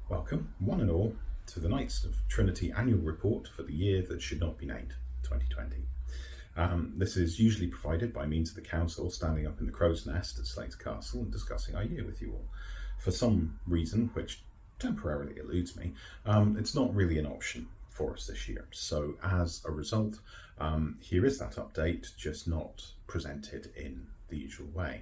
Welcome, one and all, to the Knights of Trinity annual report for the year that should not be named, 2020. This is usually provided by means of the council standing up in the crow's nest at Slains Castle and discussing our year with you all. For some reason, which temporarily eludes me, it's not really an option for us this year. So as a result, here is that update, just not presented in the usual way.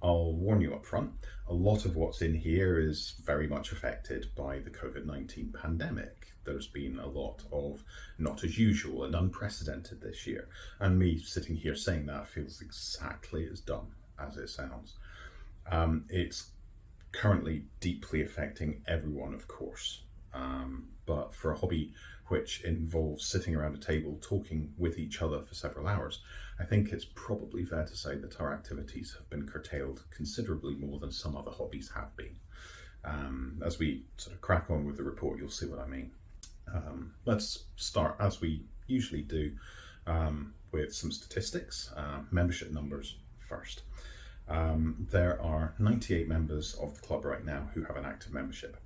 I'll warn you up front, a lot of what's in here is very much affected by the COVID-19 pandemic. There's been a lot of not as usual and unprecedented this year, and me sitting here saying that feels exactly as dumb as it sounds. It's currently deeply affecting everyone, of course, but for a hobby which involves sitting around a table talking with each other for several hours, I think it's probably fair to say that our activities have been curtailed considerably more than some other hobbies have been. As we sort of crack on with the report, you'll see what I mean. Let's start, as we usually do, with some statistics, membership numbers first. There are 98 members of the club right now who have an active membership.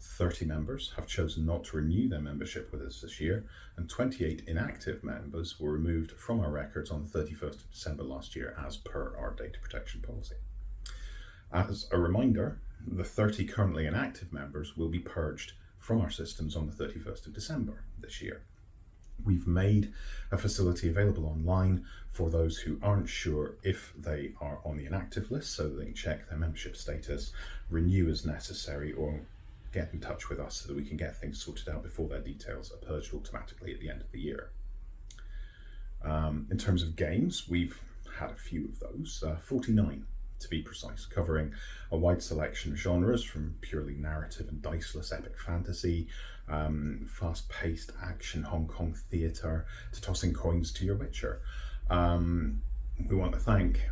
30 members have chosen not to renew their membership with us this year, and 28 inactive members were removed from our records on the 31st of December last year as per our data protection policy. As a reminder, the 30 currently inactive members will be purged from our systems on the 31st of December this year. We've made a facility available online for those who aren't sure if they are on the inactive list, so they can check their membership status, renew as necessary, or get in touch with us so that we can get things sorted out before their details are purged automatically at the end of the year. In terms of games, we've had a few of those, 49 to be precise, covering a wide selection of genres from purely narrative and diceless epic fantasy, fast-paced action Hong Kong theatre, to tossing coins to your Witcher. We want to thank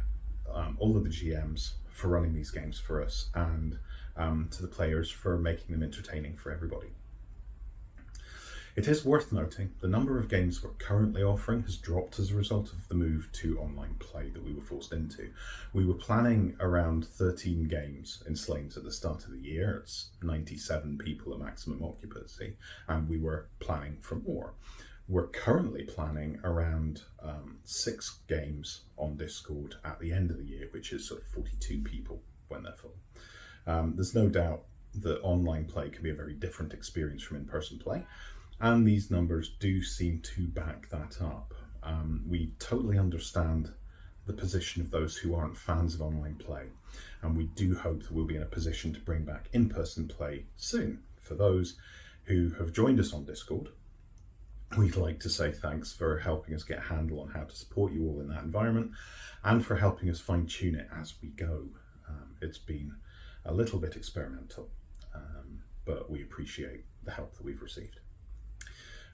all of the GMs for running these games for us, and to the players for making them entertaining for everybody. It is worth noting the number of games we're currently offering has dropped as a result of the move to online play that we were forced into. We were planning around 13 games in Slains at the start of the year. It's 97 people at maximum occupancy, and we were planning for more. We're currently planning around 6 games on Discord at the end of the year, which is sort of 42 people when they're full. There's no doubt that online play can be a very different experience from in-person play, and these numbers do seem to back that up. We totally understand the position of those who aren't fans of online play, and we do hope that we'll be in a position to bring back in-person play soon. For those who have joined us on Discord, we'd like to say thanks for helping us get a handle on how to support you all in that environment, and for helping us fine-tune it as we go. It's been a little bit experimental, but we appreciate the help that we've received.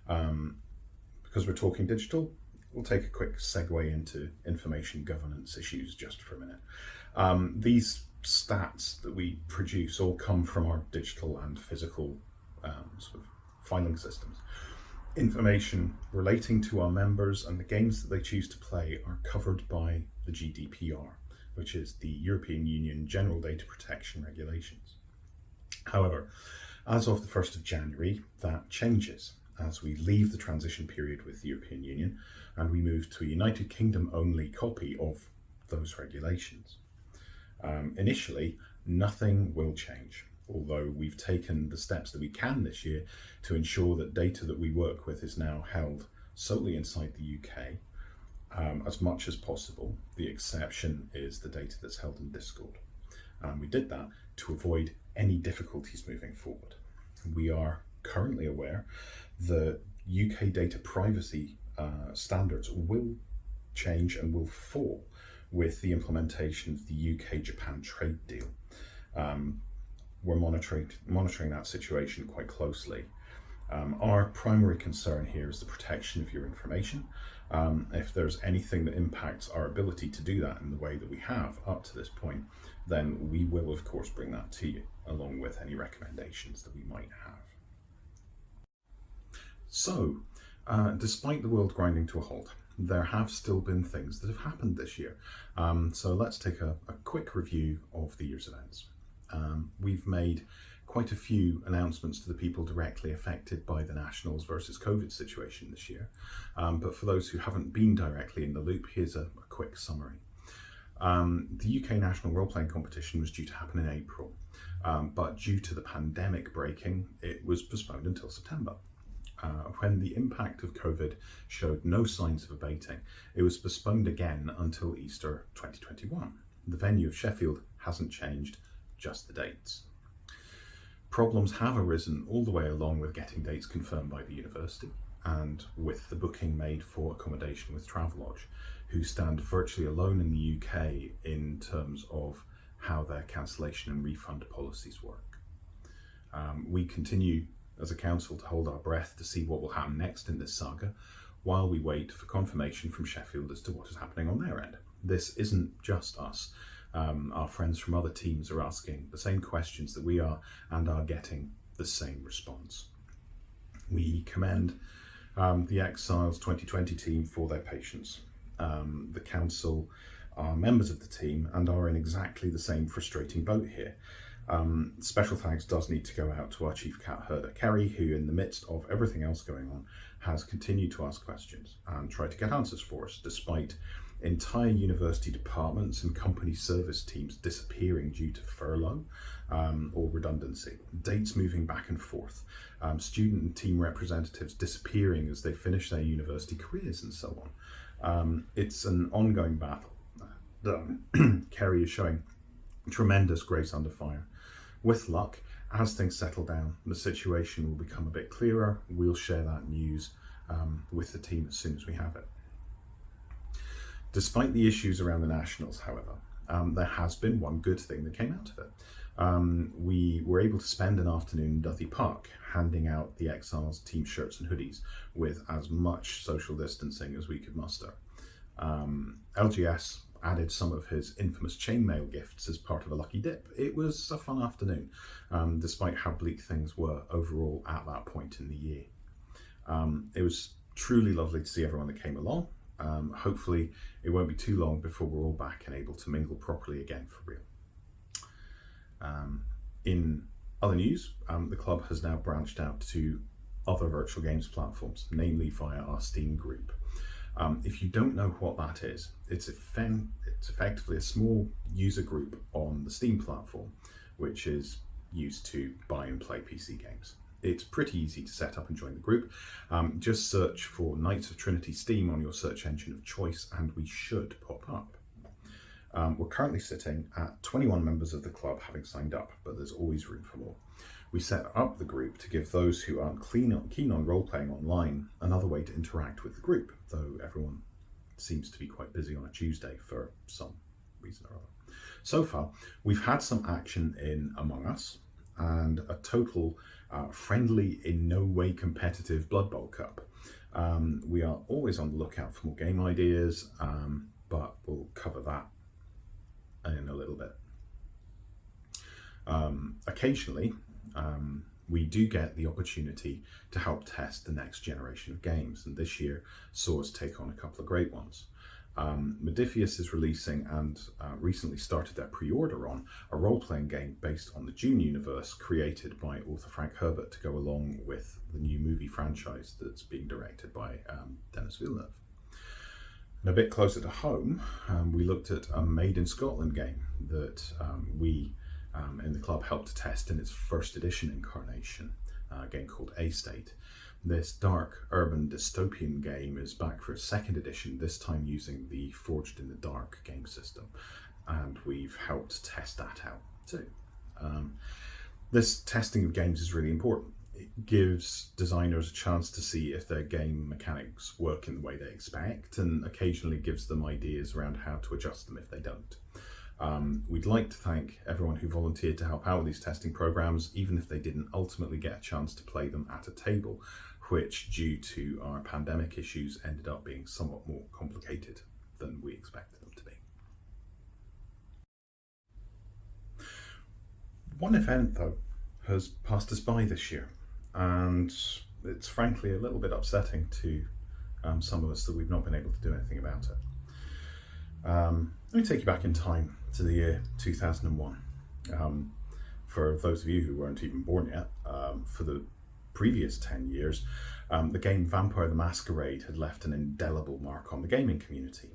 Because we're talking digital, we'll take a quick segue into information governance issues just for a minute. These stats that we produce all come from our digital and physical sort of filing systems. Information relating to our members and the games that they choose to play are covered by the GDPR, which is the European Union General Data Protection Regulations. However, as of the 1st of January, that changes as we leave the transition period with the European Union and we move to a United Kingdom only copy of those regulations. Initially, nothing will change, although we've taken the steps that we can this year to ensure that data that we work with is now held solely inside the UK. As much as possible. The exception is the data that's held in Discord. We did that to avoid any difficulties moving forward. We are currently aware that UK data privacy standards will change and will fall with the implementation of the UK-Japan trade deal. We're monitoring that situation quite closely. Our primary concern here is the protection of your information. If there's anything that impacts our ability to do that in the way that we have up to this point, then we will of course bring that to you, along with any recommendations that we might have. So, despite the world grinding to a halt, there have still been things that have happened this year. So let's take a quick review of the year's events. We've made quite a few announcements to the people directly affected by the Nationals versus COVID situation this year. But for those who haven't been directly in the loop, here's a quick summary. The UK National Role-Playing Competition was due to happen in April, but due to the pandemic breaking, it was postponed until September. When the impact of COVID showed no signs of abating, it was postponed again until Easter 2021. The venue of Sheffield hasn't changed, just the dates. Problems have arisen all the way along with getting dates confirmed by the university and with the booking made for accommodation with Travelodge, who stand virtually alone in the UK in terms of how their cancellation and refund policies work. We continue as a council to hold our breath to see what will happen next in this saga while we wait for confirmation from Sheffield as to what is happening on their end. This isn't just us. Our friends from other teams are asking the same questions that we are and are getting the same response. We commend the Exiles 2020 team for their patience. The council are members of the team and are in exactly the same frustrating boat here. Special thanks does need to go out to our chief cat herder, Kerry, who in the midst of everything else going on has continued to ask questions and try to get answers for us, despite entire university departments and company service teams disappearing due to furlough or redundancy, dates moving back and forth, student and team representatives disappearing as they finish their university careers and so on. It's an ongoing battle. Kerry is showing tremendous grace under fire. With luck, as things settle down, the situation will become a bit clearer. We'll share that news with the team as soon as we have it. Despite the issues around the Nationals, however, there has been one good thing that came out of it. We were able to spend an afternoon in Duthy Park handing out the Exiles team shirts and hoodies with as much social distancing as we could muster. LGS added some of his infamous chainmail gifts as part of a lucky dip. It was a fun afternoon, despite how bleak things were overall at that point in the year. It was truly lovely to see everyone that came along. Hopefully it won't be too long before we're all back and able to mingle properly again for real. In other news, the club has now branched out to other virtual games platforms, namely via our Steam group. If you don't know what that is, it's effectively a small user group on the Steam platform, which is used to buy and play PC games. It's pretty easy to set up and join the group. Just search for Knights of Trinity Steam on your search engine of choice and we should pop up. We're currently sitting at 21 members of the club having signed up, but there's always room for more. We set up the group to give those who aren't keen on role-playing online another way to interact with the group, though everyone seems to be quite busy on a Tuesday for some reason or other. So far, we've had some action in Among Us and a total friendly, in no way competitive Blood Bowl Cup. We are always on the lookout for more game ideas, but we'll cover that in a little bit. Occasionally, we do get the opportunity to help test the next generation of games, and this year saw us take on a couple of great ones. Modifius is releasing and recently started their pre-order on a role-playing game based on the Dune universe created by author Frank Herbert to go along with the new movie franchise that's being directed by Denis Villeneuve. And a bit closer to home, we looked at a Made in Scotland game that we in the club helped to test in its first edition incarnation, a game called A-State. This dark urban dystopian game is back for a second edition, this time using the Forged in the Dark game system, and we've helped test that out too. This testing of games is really important. It gives designers a chance to see if their game mechanics work in the way they expect, and occasionally gives them ideas around how to adjust them if they don't. We'd like to thank everyone who volunteered to help out with these testing programs, even if they didn't ultimately get a chance to play them at a table, which, due to our pandemic issues, ended up being somewhat more complicated than we expected them to be. One event, though, has passed us by this year, and it's frankly a little bit upsetting to some of us that we've not been able to do anything about it. Let me take you back in time to the year 2001. for those of you who weren't even born yet, for the previous 10 years, the game Vampire the Masquerade had left an indelible mark on the gaming community.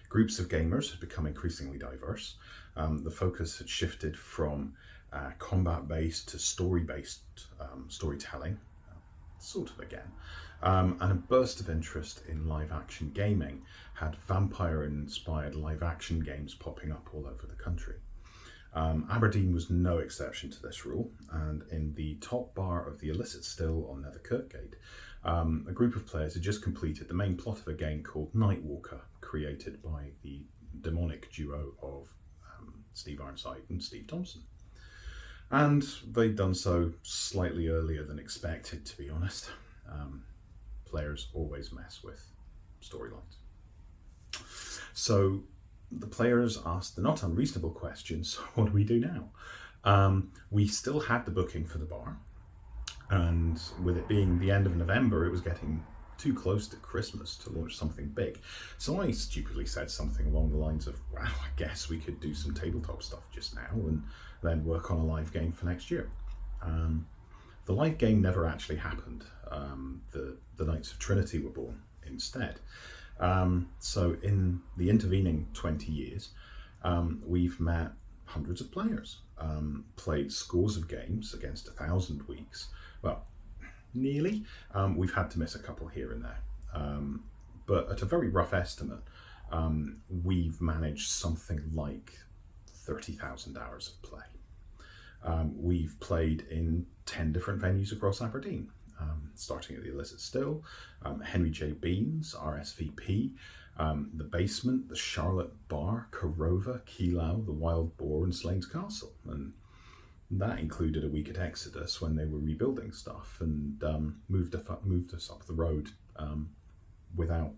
Groups of gamers had become increasingly diverse. The focus had shifted from combat-based to story-based storytelling, sort of again. And a burst of interest in live-action gaming had vampire-inspired live-action games popping up all over the country. Aberdeen was no exception to this rule, and in the top bar of the Illicit Still on Netherkirkgate, a group of players had just completed the main plot of a game called Nightwalker, created by the demonic duo of Steve Ironside and Steve Thompson. And they'd done so slightly earlier than expected, to be honest. Players always mess with storylines. So the players asked the not unreasonable question, so what do we do now? We still had the booking for the bar, and with it being the end of November, it was getting too close to Christmas to launch something big. So I stupidly said something along the lines of, well, I guess we could do some tabletop stuff just now and then work on a live game for next year. The live game never actually happened. The Knights of Trinity were born instead. So in the intervening 20 years, we've met hundreds of players, played scores of games against 1,000 weeks. Well, nearly. We've had to miss a couple here and there. But at a very rough estimate, we've managed something like 30,000 hours of play. We've played in 10 different venues across Aberdeen, starting at the Illicit Still, Henry J. Bean's, RSVP, the Basement, the Charlotte Bar, Corova, Keelow, the Wild Boar, and Slains Castle. And that included a week at Exodus when they were rebuilding stuff and moved us up the road without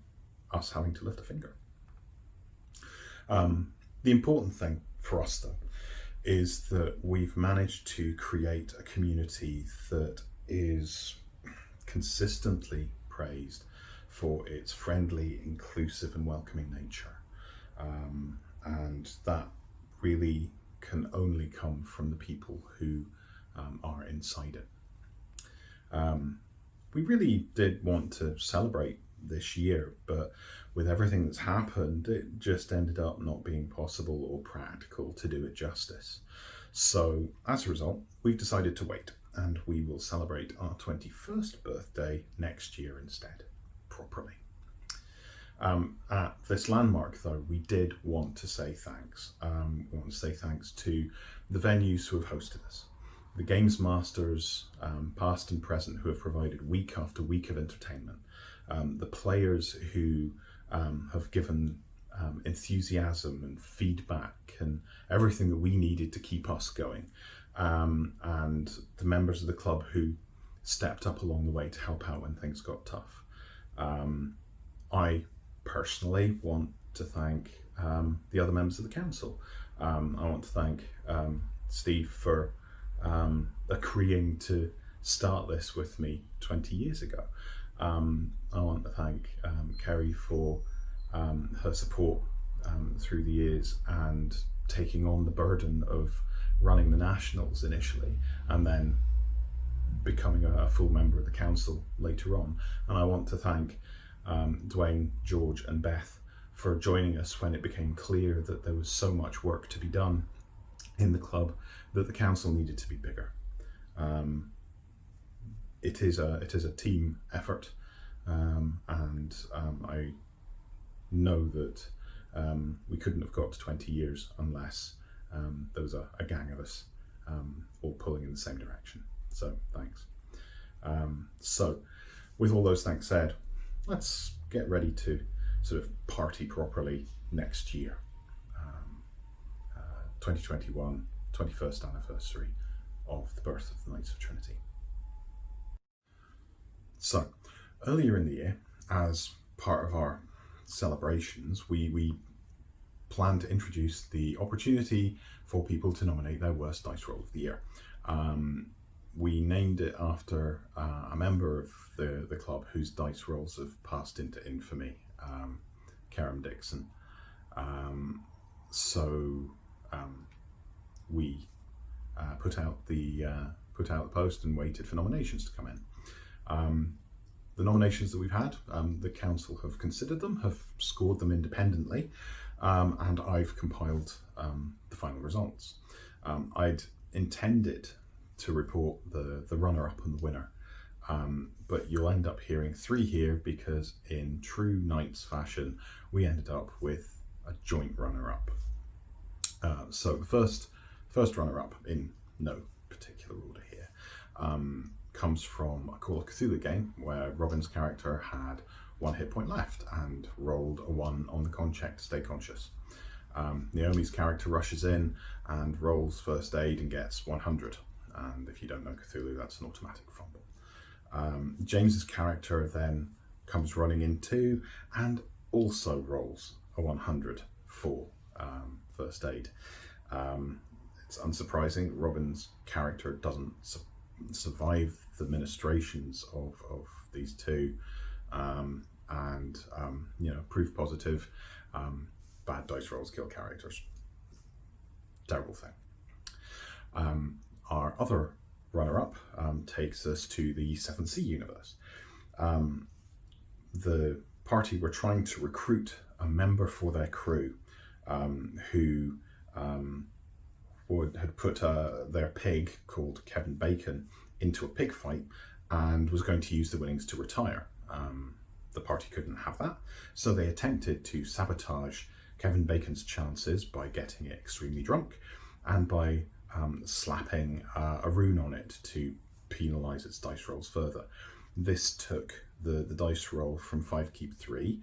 us having to lift a finger. The important thing for us, though, is that we've managed to create a community that is consistently praised for its friendly, inclusive and welcoming nature. And that really can only come from the people who are inside it. We really did want to celebrate this year, but with everything that's happened, it just ended up not being possible or practical to do it justice. So as a result, we've decided to wait, and we will celebrate our 21st birthday next year instead, properly. At this landmark, though, we did want to say thanks. We want to say thanks to the venues who have hosted us, the Games Masters, past and present, who have provided week after week of entertainment, the players who have given enthusiasm and feedback and everything that we needed to keep us going, and the members of the club who stepped up along the way to help out when things got tough. I personally want to thank the other members of the council. I want to thank Steve for agreeing to start this with me 20 years ago. I want to thank Kerry for her support through the years and taking on the burden of running the Nationals initially and then becoming a full member of the council later on. And I want to thank Dwayne, George and Beth for joining us when it became clear that there was so much work to be done in the club that the council needed to be bigger. It is a team effort, and I know that we couldn't have got to 20 years unless there was a gang of us all pulling in the same direction. So thanks. So with all those thanks said, let's get ready to sort of party properly next year. 2021, 21st anniversary of the birth of the Knights of Trinity. So earlier in the year, as part of our celebrations, we planned to introduce the opportunity for people to nominate their worst dice roll of the year. We named it after a member of the club whose dice rolls have passed into infamy, Kerem Dixon. So we put out the post and waited for nominations to come in. The nominations that we've had, the council have considered them, have scored them independently, and I've compiled the final results. I'd intended to report the runner-up and the winner, but you'll end up hearing three here because in true Knights fashion, we ended up with a joint runner-up. So the first runner-up, in no particular order here, comes from a Call of Cthulhu game where Robin's character had 1 hit point left and rolled a 1 on the con check to stay conscious. Naomi's character rushes in and rolls first aid and gets 100. And if you don't know Cthulhu, that's an automatic fumble. James's character then comes running in too and also rolls a 100 for first aid. It's unsurprising Robin's character doesn't survive the ministrations of these two, and proof positive. Bad dice rolls kill characters. Terrible thing. Our other runner-up takes us to the 7th Sea universe. The party were trying to recruit a member for their crew who had put their pig, called Kevin Bacon, into a pig fight and was going to use the winnings to retire. The party couldn't have that, so they attempted to sabotage Kevin Bacon's chances by getting it extremely drunk and by slapping a rune on it to penalise its dice rolls further. This took the dice roll from 5 keep 3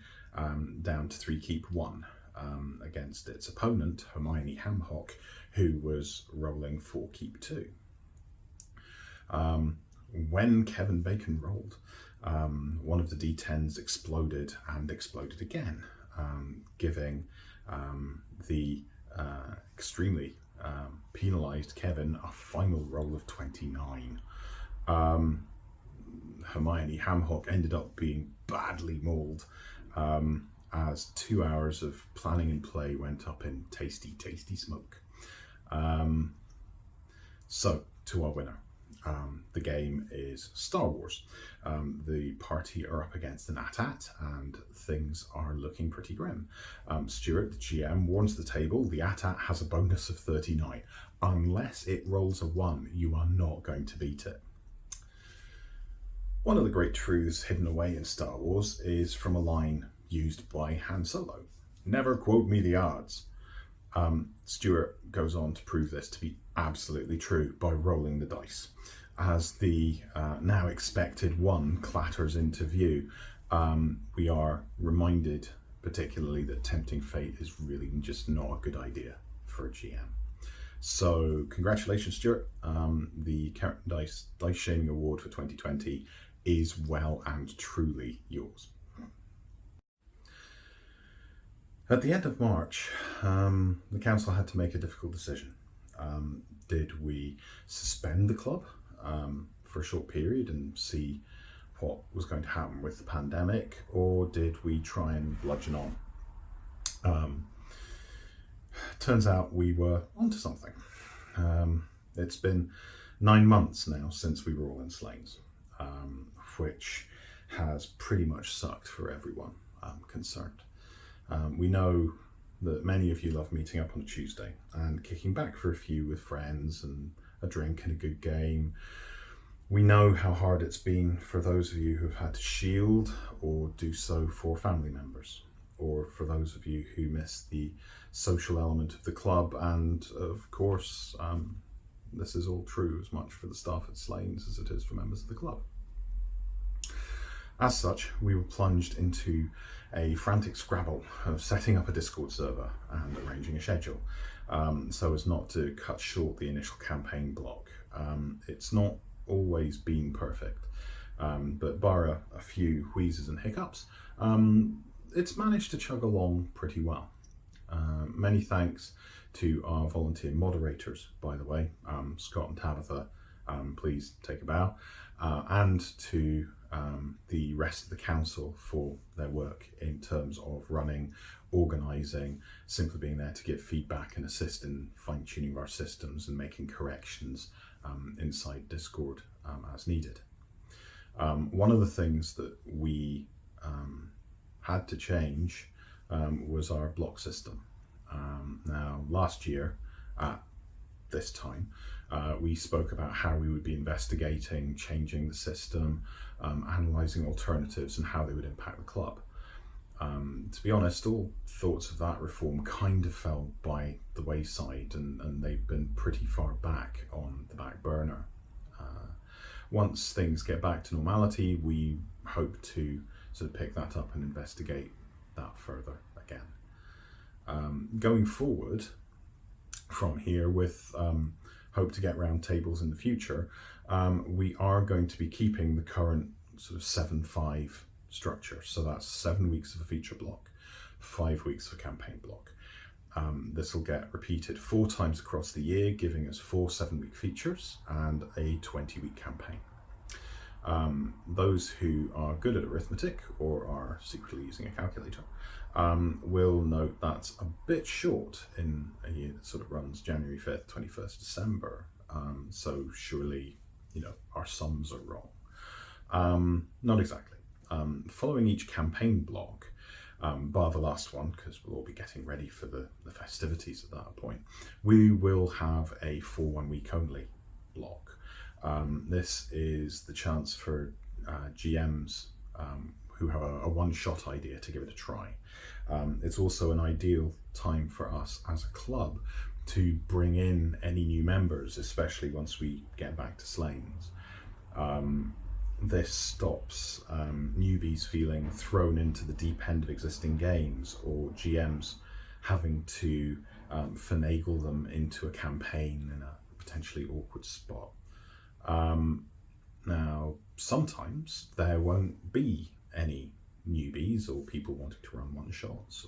down to 3 keep 1 against its opponent, Hermione Hamhock, who was rolling 4 keep 2. When Kevin Bacon rolled, one of the d10s exploded and exploded again, giving the extremely penalised Kevin a final roll of 29. Hermione Hamhock ended up being badly mauled as 2 hours of planning and play went up in tasty, tasty smoke. So, to our winner. The game is Star Wars. The party are up against an AT-AT and things are looking pretty grim. Stuart, the GM, warns the table the AT-AT has a bonus of 39. Unless it rolls a 1, you are not going to beat it. One of the great truths hidden away in Star Wars is from a line used by Han Solo. Never quote me the odds. Stuart goes on to prove this to be absolutely true by rolling the dice. As the now expected 1 clatters into view, we are reminded particularly that tempting fate is really just not a good idea for a GM. So congratulations, Stuart. The Dice Shaming Award for 2020 is well and truly yours. At the end of March, the council had to make a difficult decision. Did we suspend the club for a short period and see what was going to happen with the pandemic, or did we try and bludgeon on? Turns out we were onto something. It's been 9 months now since we were all in Slains, which has pretty much sucked for everyone concerned. We know that many of you love meeting up on a Tuesday and kicking back for a few with friends and a drink and a good game. We know how hard it's been for those of you who've had to shield or do so for family members, or for those of you who miss the social element of the club. And of course, this is all true as much for the staff at Slains as it is for members of the club. As such, we were plunged into a frantic scrabble of setting up a Discord server and arranging a schedule, so as not to cut short the initial campaign block. It's not always been perfect, but bar a few wheezes and hiccups, it's managed to chug along pretty well. Many thanks to our volunteer moderators, by the way, Scott and Tabitha, please take a bow, and to the rest of the council for their work in terms of running, organising, simply being there to give feedback and assist in fine-tuning our systems and making corrections inside Discord as needed. One of the things that we had to change was our block system. Now, last year at this time, we spoke about how we would be investigating, changing the system, analysing alternatives and how they would impact the club. To be honest, all thoughts of that reform kind of fell by the wayside, and they've been pretty far back on the back burner. Once things get back to normality, we hope to sort of pick that up and investigate that further again. Going forward from here, with hope to get round tables in the future, we are going to be keeping the current sort of 7-5 structure. So that's 7 weeks of a feature block, 5 weeks of a campaign block. This will get repeated 4 times across the year, giving us 4 7-week features and a 20-week campaign. Those who are good at arithmetic or are secretly using a calculator will note that's a bit short in a year that sort of runs January 5th, 21st December. So surely, our sums are wrong. Not exactly. Following each campaign block, bar the last one, because we'll all be getting ready for the festivities at that point, we will have a 4 1-week only block. This is the chance for GMs who have a one-shot idea to give it a try. It's also an ideal time for us as a club to bring in any new members, especially once we get back to Slains. This stops newbies feeling thrown into the deep end of existing games, or GMs having to finagle them into a campaign in a potentially awkward spot. Now, sometimes there won't be any newbies or people wanting to run one-shots.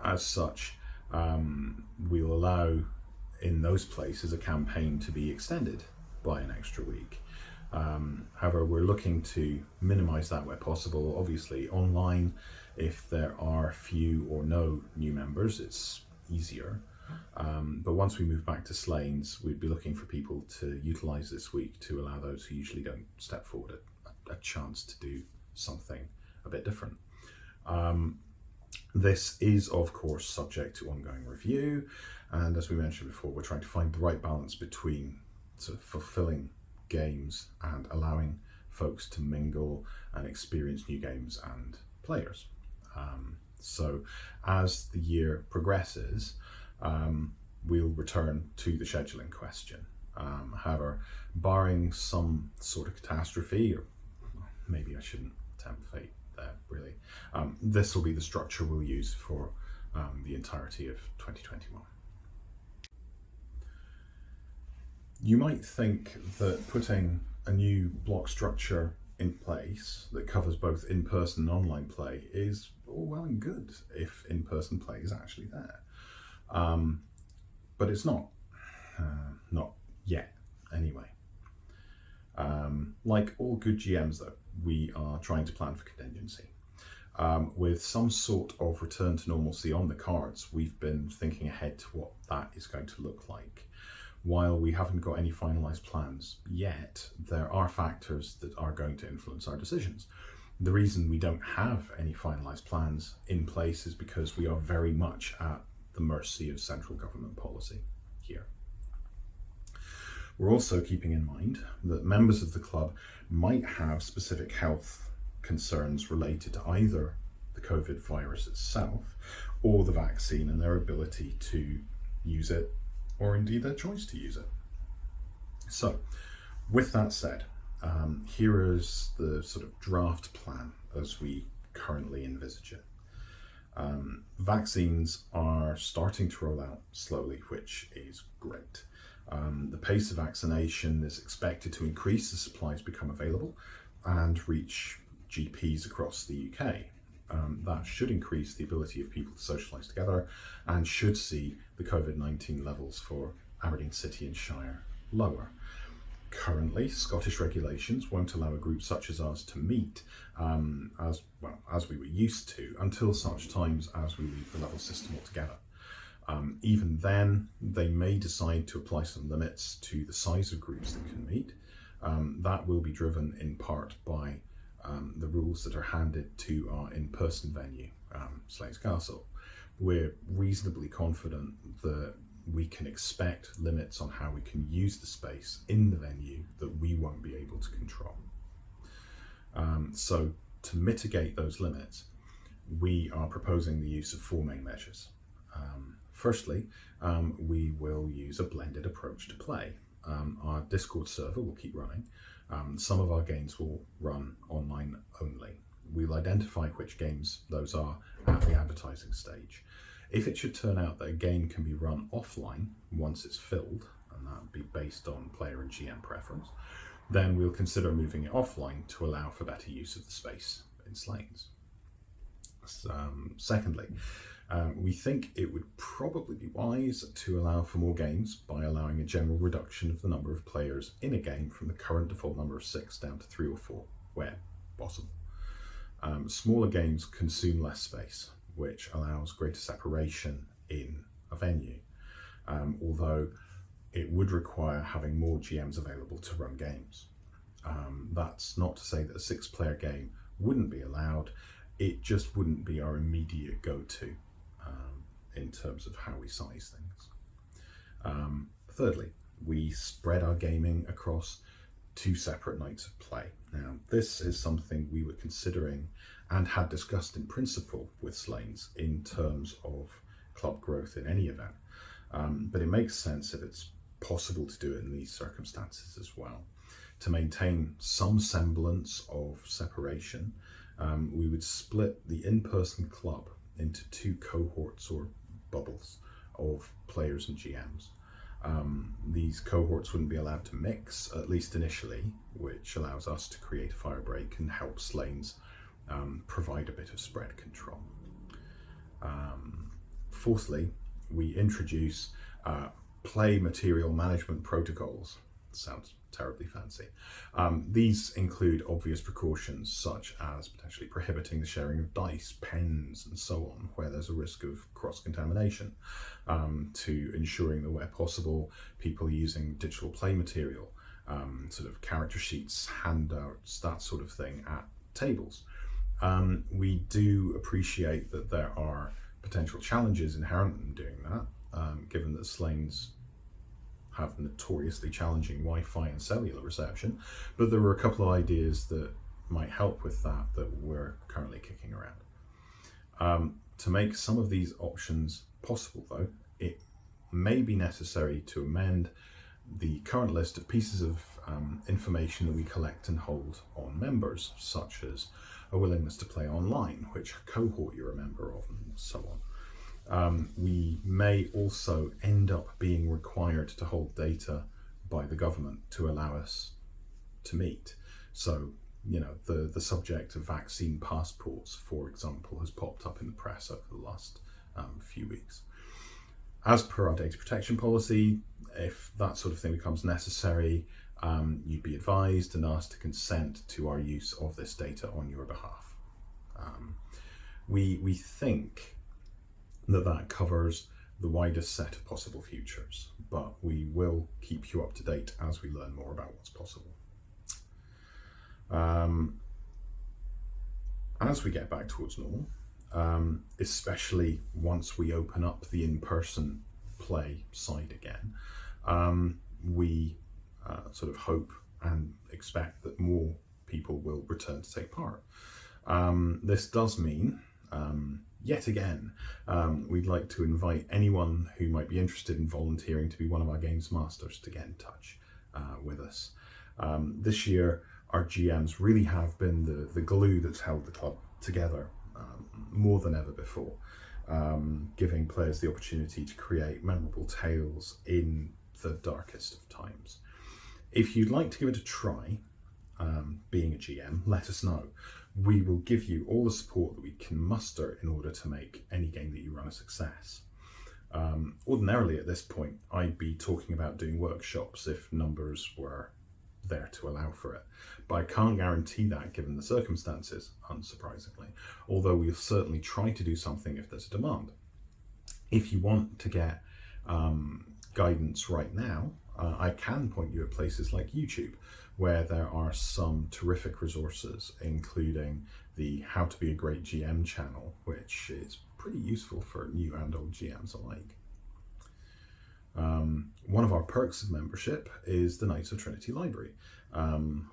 As such, we'll allow in those places a campaign to be extended by an extra week. However, we're looking to minimise that where possible. Obviously, online, if there are few or no new members, it's easier. But once we move back to Slains, we'd be looking for people to utilise this week to allow those who usually don't step forward a chance to do something a bit different. This is, of course, subject to ongoing review, and as we mentioned before, we're trying to find the right balance between sort of fulfilling games and allowing folks to mingle and experience new games and players. So as the year progresses, we'll return to the scheduling question. However, barring some sort of catastrophe, or maybe I shouldn't tempt fate there really, this will be the structure we'll use for the entirety of 2021. You might think that putting a new block structure in place that covers both in-person and online play is all well and good if in-person play is actually there. But it's not yet anyway. Like all good GMs though, we are trying to plan for contingency. With some sort of return to normalcy on the cards, we've been thinking ahead to what that is going to look like. While we haven't got any finalised plans yet, there are factors that are going to influence our decisions. The reason we don't have any finalised plans in place is because we are very much at the mercy of central government policy here. We're also keeping in mind that members of the club might have specific health concerns related to either the COVID virus itself or the vaccine and their ability to use it, or indeed their choice to use it. So, with that said, here is the sort of draft plan as we currently envisage it. Vaccines are starting to roll out slowly, which is great. The pace of vaccination is expected to increase as supplies become available and reach GPs across the UK. That should increase the ability of people to socialise together and should see the COVID-19 levels for Aberdeen City and Shire lower. Currently, Scottish regulations won't allow a group such as ours to meet as we were used to until such times as we leave the level system altogether. Even then, they may decide to apply some limits to the size of groups that can meet. That will be driven in part by the rules that are handed to our in-person venue, Slains Castle. We're reasonably confident that we can expect limits on how we can use the space in the venue that we won't be able to control. So to mitigate those limits, we are proposing the use of 4 main measures. Firstly, we will use a blended approach to play. Our Discord server will keep running. Some of our games will run online only. We'll identify which games those are at the advertising stage. If it should turn out that a game can be run offline once it's filled, and that would be based on player and GM preference, then we'll consider moving it offline to allow for better use of the space in Slains. Secondly, we think it would probably be wise to allow for more games by allowing a general reduction of the number of players in a game from the current default number of 6 down to 3 or 4, where possible. Smaller games consume less space, which allows greater separation in a venue, although it would require having more GMs available to run games. That's not to say that a 6-player game wouldn't be allowed, it just wouldn't be our immediate go-to in terms of how we size things. Thirdly, we spread our gaming across 2 separate nights of play. Now, this is something we were considering and had discussed in principle with Slains in terms of club growth in any event. But it makes sense if it's possible to do it in these circumstances as well. To maintain some semblance of separation, we would split the in-person club into 2 cohorts or bubbles of players and GMs. These cohorts wouldn't be allowed to mix, at least initially, which allows us to create a fire break and help Slains provide a bit of spread control. Fourthly, we introduce play material management protocols. Sounds terribly fancy. These include obvious precautions such as potentially prohibiting the sharing of dice, pens and so on where there's a risk of cross-contamination, to ensuring that where possible people are using digital play material, sort of character sheets, handouts, that sort of thing at tables. We do appreciate that there are potential challenges inherent in doing that, given that Slains have notoriously challenging Wi-Fi and cellular reception, but there were a couple of ideas that might help with that we're currently kicking around. To make some of these options possible though, it may be necessary to amend the current list of pieces of information that we collect and hold on members, such as a willingness to play online, which cohort you're a member of, and so on. We may also end up being required to hold data by the government to allow us to meet. So, the subject of vaccine passports, for example, has popped up in the press over the last few weeks. As per our data protection policy, if that sort of thing becomes necessary, you'd be advised and asked to consent to our use of this data on your behalf. We think that covers the widest set of possible futures, but we will keep you up to date as we learn more about what's possible. As we get back towards normal, especially once we open up the in-person play side again, we sort of hope and expect that more people will return to take part. This does mean, yet again, we'd like to invite anyone who might be interested in volunteering to be one of our games masters to get in touch with us. This year, our GMs really have been the glue that's held the club together more than ever before, giving players the opportunity to create memorable tales in the darkest of times. If you'd like to give it a try, being a GM, let us know. We will give you all the support that we can muster in order to make any game that you run a success. Ordinarily at this point, I'd be talking about doing workshops if numbers were there to allow for it. But I can't guarantee that given the circumstances, unsurprisingly, although we'll certainly try to do something if there's a demand. If you want to get guidance right now, I can point you at places like YouTube, where there are some terrific resources, including the How to Be a Great GM channel, which is pretty useful for new and old GMs alike. One of our perks of membership is the Knights of Trinity Library,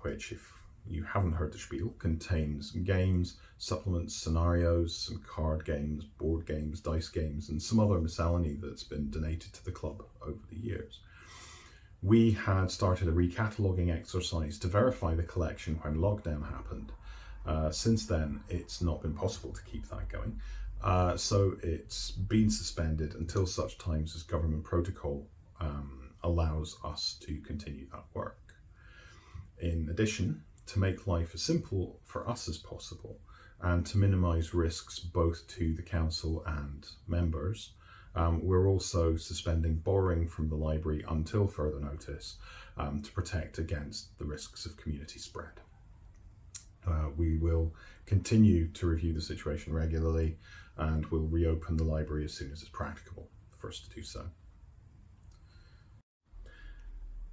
which, if you haven't heard the spiel, contains games, supplements, scenarios, some card games, board games, dice games, and some other miscellany that's been donated to the club over the years. We had started a recataloguing exercise to verify the collection when lockdown happened. Since then, it's not been possible to keep that going. So it's been suspended until such times as government protocol allows us to continue that work. In addition, to make life as simple for us as possible and to minimise risks both to the council and members, we're also suspending borrowing from the library until further notice to protect against the risks of community spread. We will continue to review the situation regularly, and we'll reopen the library as soon as it's practicable for us to do so.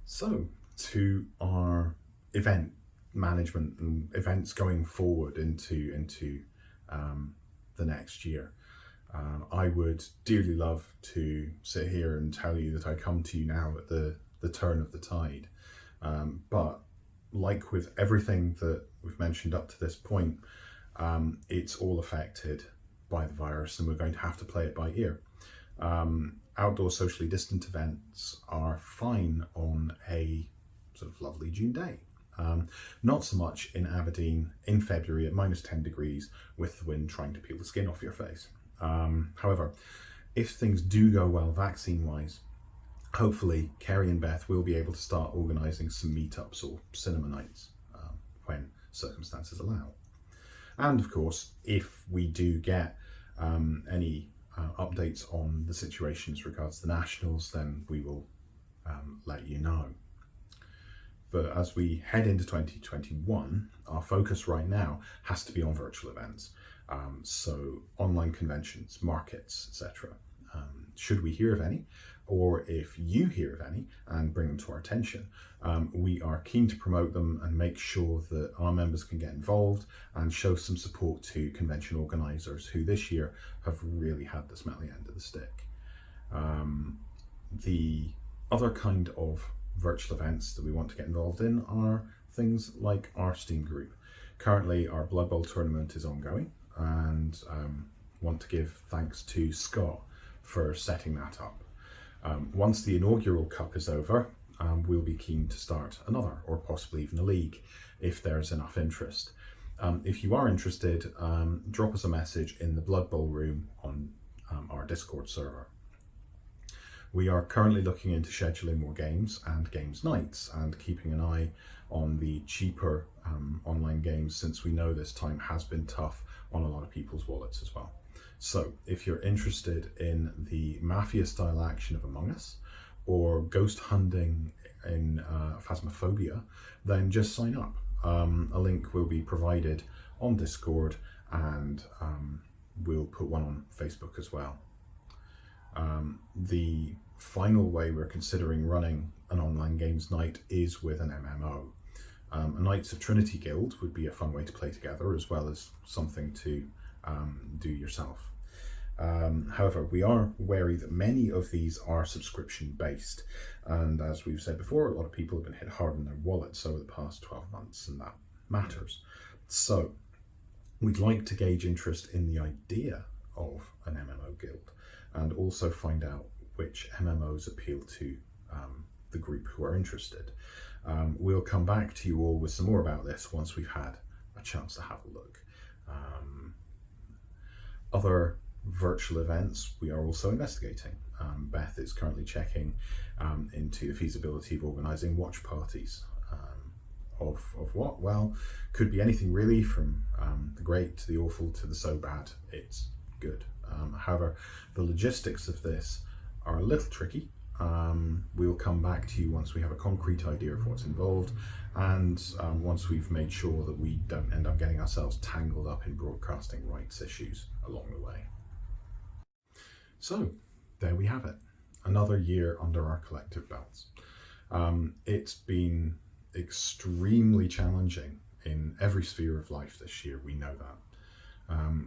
So, to our event management and events going forward into the next year. I would dearly love to sit here and tell you that I come to you now at the turn of the tide. But like with everything that we've mentioned up to this point, it's all affected by the virus, and we're going to have to play it by ear. Outdoor socially distant events are fine on a sort of lovely June day. Not so much in Aberdeen in February at -10 degrees with the wind trying to peel the skin off your face. However, if things do go well vaccine-wise, hopefully Kerry and Beth will be able to start organising some meetups or cinema nights when circumstances allow. And of course, if we do get any updates on the situation as regards the Nationals, then we will let you know. But as we head into 2021, our focus right now has to be on virtual events. So online conventions, markets, etc. Should we hear of any, or if you hear of any and bring them to our attention, we are keen to promote them and make sure that our members can get involved and show some support to convention organisers who this year have really had the smelly end of the stick. The other kind of virtual events that we want to get involved in are things like our Steam group. Currently our Blood Bowl tournament is ongoing, and want to give thanks to Scott for setting that up. Once the inaugural cup is over, we'll be keen to start another, or possibly even a league, if there's enough interest. If you are interested, drop us a message in the Blood Bowl room on our Discord server. We are currently looking into scheduling more games and games nights, and keeping an eye on the cheaper online games, since we know this time has been tough on a lot of people's wallets as well. So if you're interested in the mafia style action of Among Us, or ghost hunting in Phasmophobia, then just sign up. A link will be provided on Discord, and we'll put one on Facebook as well. The final way we're considering running an online games night is with an MMO. A Knights of Trinity Guild would be a fun way to play together, as well as something to do yourself. However, we are wary that many of these are subscription based, and as we've said before, a lot of people have been hit hard in their wallets over the past 12 months, and that matters. So we'd like to gauge interest in the idea of an MMO guild, and also find out which MMOs appeal to the group who are interested. We'll come back to you all with some more about this once we've had a chance to have a look. Other virtual events we are also investigating. Beth is currently checking into the feasibility of organising watch parties. Of what? Well, could be anything really, from the great to the awful to the so bad it's good. However, the logistics of this are a little tricky, We'll come back to you once we have a concrete idea of what's involved, and once we've made sure that we don't end up getting ourselves tangled up in broadcasting rights issues along the way. So there we have it, another year under our collective belts. It's been extremely challenging in every sphere of life this year, we know that.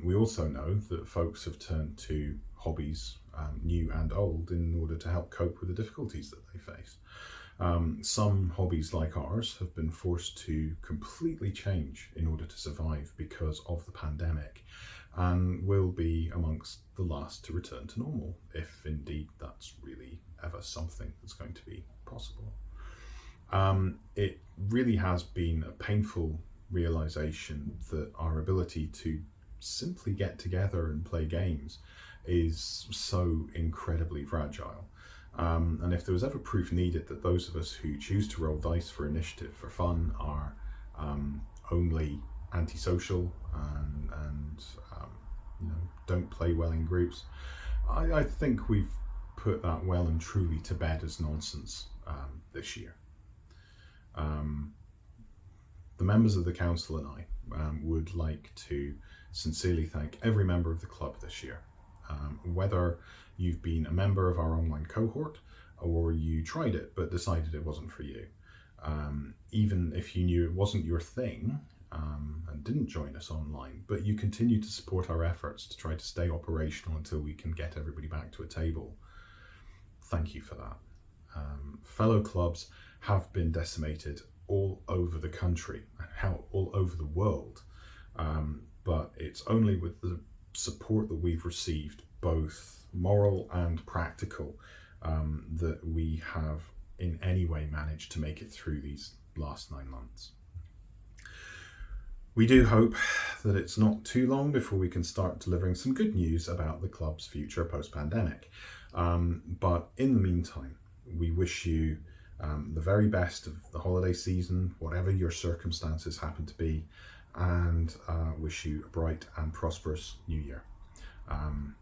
We also know that folks have turned to hobbies, new and old, in order to help cope with the difficulties that they face. Some hobbies like ours have been forced to completely change in order to survive because of the pandemic, and will be amongst the last to return to normal, if indeed that's really ever something that's going to be possible. It really has been a painful realization that our ability to simply get together and play games is so incredibly fragile. And if there was ever proof needed that those of us who choose to roll dice for initiative for fun are only antisocial and don't play well in groups, I think we've put that well and truly to bed as nonsense this year. The members of the council and I would like to sincerely thank every member of the club this year. Whether you've been a member of our online cohort or you tried it but decided it wasn't for you, even if you knew it wasn't your thing and didn't join us online, but you continue to support our efforts to try to stay operational until we can get everybody back to a table, thank you for that. Fellow clubs have been decimated all over the country, hell, all over the world, but it's only with the support that we've received, both moral and practical, that we have in any way managed to make it through these last 9 months. We do hope that it's not too long before we can start delivering some good news about the club's future post-pandemic. But in the meantime, we wish you the very best of the holiday season, whatever your circumstances happen to be, and wish you a bright and prosperous new year.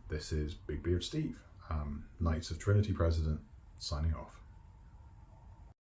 This is Big Beard Steve, Knights of Trinity President, signing off.